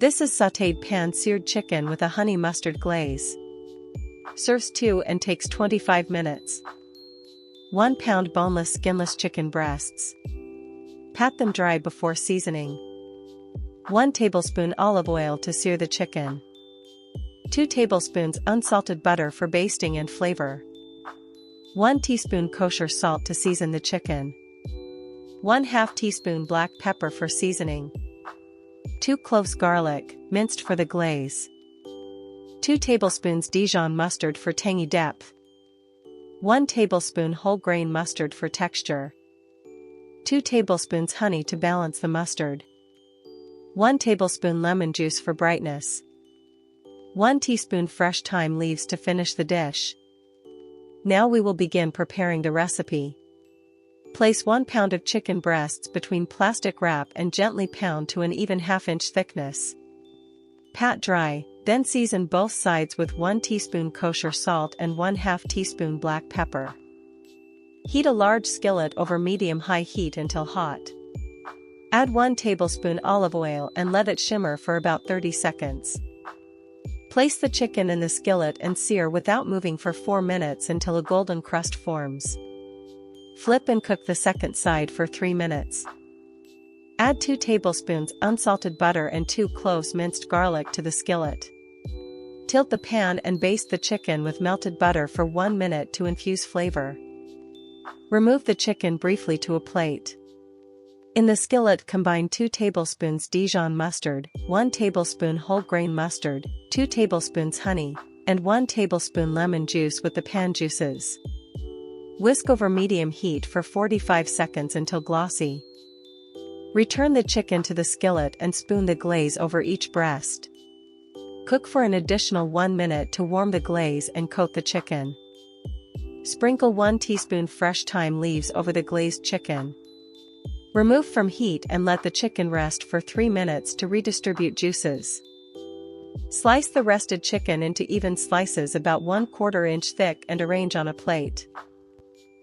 This is sauteed pan-seared chicken with a honey mustard glaze. Serves 2 and takes 25 minutes. 1 pound boneless skinless chicken breasts. Pat them dry before seasoning. 1 tablespoon olive oil to sear the chicken. 2 tablespoons unsalted butter for basting and flavor. 1 teaspoon kosher salt to season the chicken. 1/2 teaspoon black pepper for seasoning. 2 cloves garlic, minced for the glaze. 2 tablespoons Dijon mustard for tangy depth. 1 tablespoon whole grain mustard for texture. 2 tablespoons honey to balance the mustard. 1 tablespoon lemon juice for brightness. 1 teaspoon fresh thyme leaves to finish the dish. Now we will begin preparing the recipe. Place 1 pound of chicken breasts between plastic wrap and gently pound to an even 1/2 inch thickness. Pat dry, then season both sides with 1 teaspoon kosher salt and 1/2 teaspoon black pepper. Heat a large skillet over medium-high heat until hot. Add 1 tablespoon olive oil and let it shimmer for about 30 seconds. Place the chicken in the skillet and sear without moving for 4 minutes until a golden crust forms. Flip and cook the second side for 3 minutes. Add 2 tablespoons unsalted butter and 2 cloves minced garlic to the skillet. Tilt the pan and baste the chicken with melted butter for 1 minute to infuse flavor. Remove the chicken briefly to a plate. In the skillet combine 2 tablespoons Dijon mustard, 1 tablespoon whole grain mustard, 2 tablespoons honey, and 1 tablespoon lemon juice with the pan juices. Whisk over medium heat for 45 seconds until glossy. Return the chicken to the skillet and spoon the glaze over each breast. Cook for an additional 1 minute to warm the glaze and coat the chicken. Sprinkle 1 teaspoon fresh thyme leaves over the glazed chicken. Remove from heat and let the chicken rest for 3 minutes to redistribute juices. Slice the rested chicken into even slices about 1/4 inch thick and arrange on a plate.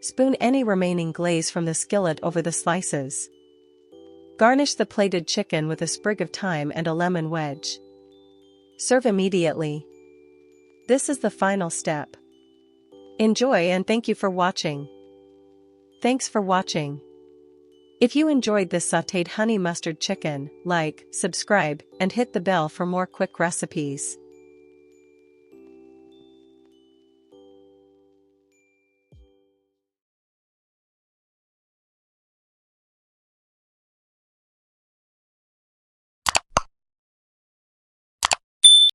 Spoon any remaining glaze from the skillet over the slices. Garnish the plated chicken with a sprig of thyme and a lemon wedge. Serve immediately. This is the final step. Enjoy and thank you for watching. Thanks for watching. If you enjoyed this sauteed honey mustard chicken, like, subscribe, and hit the bell for more quick recipes.